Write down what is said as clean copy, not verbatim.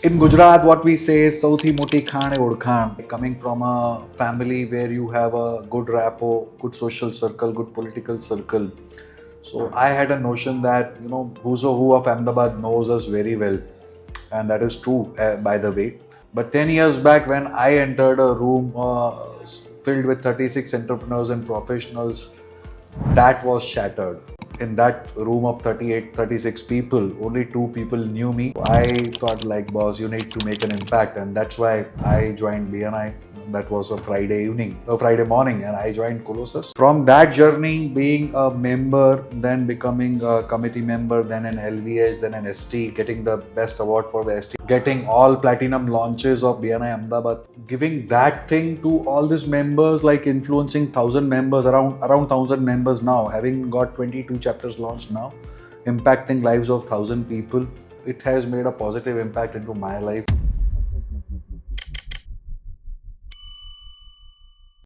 In Gujarat, what we say is "Sauthi moti khan hai odkhan." Coming from a family where you have a good rapport, good social circle, good political circle. So I had a notion that who's or who of Ahmedabad knows us very well, and that is true, by the way. But 10 years back, when I entered a room filled with 36 entrepreneurs and professionals, that was shattered. In that room of 38, 36 people, only two people knew me. I thought, like, boss, you need to make an impact, and that's why I joined BNI. That was a Friday morning, and I joined Colossus. From that journey, being a member, then becoming a committee member, then an LVS, then an ST, getting the best award for the ST, getting all platinum launches of BNI Ahmedabad, giving that thing to all these members, like influencing 1,000 members, around 1,000 members now, having got 22 chapters launched now, impacting lives of 1,000 people. It has made a positive impact into my life.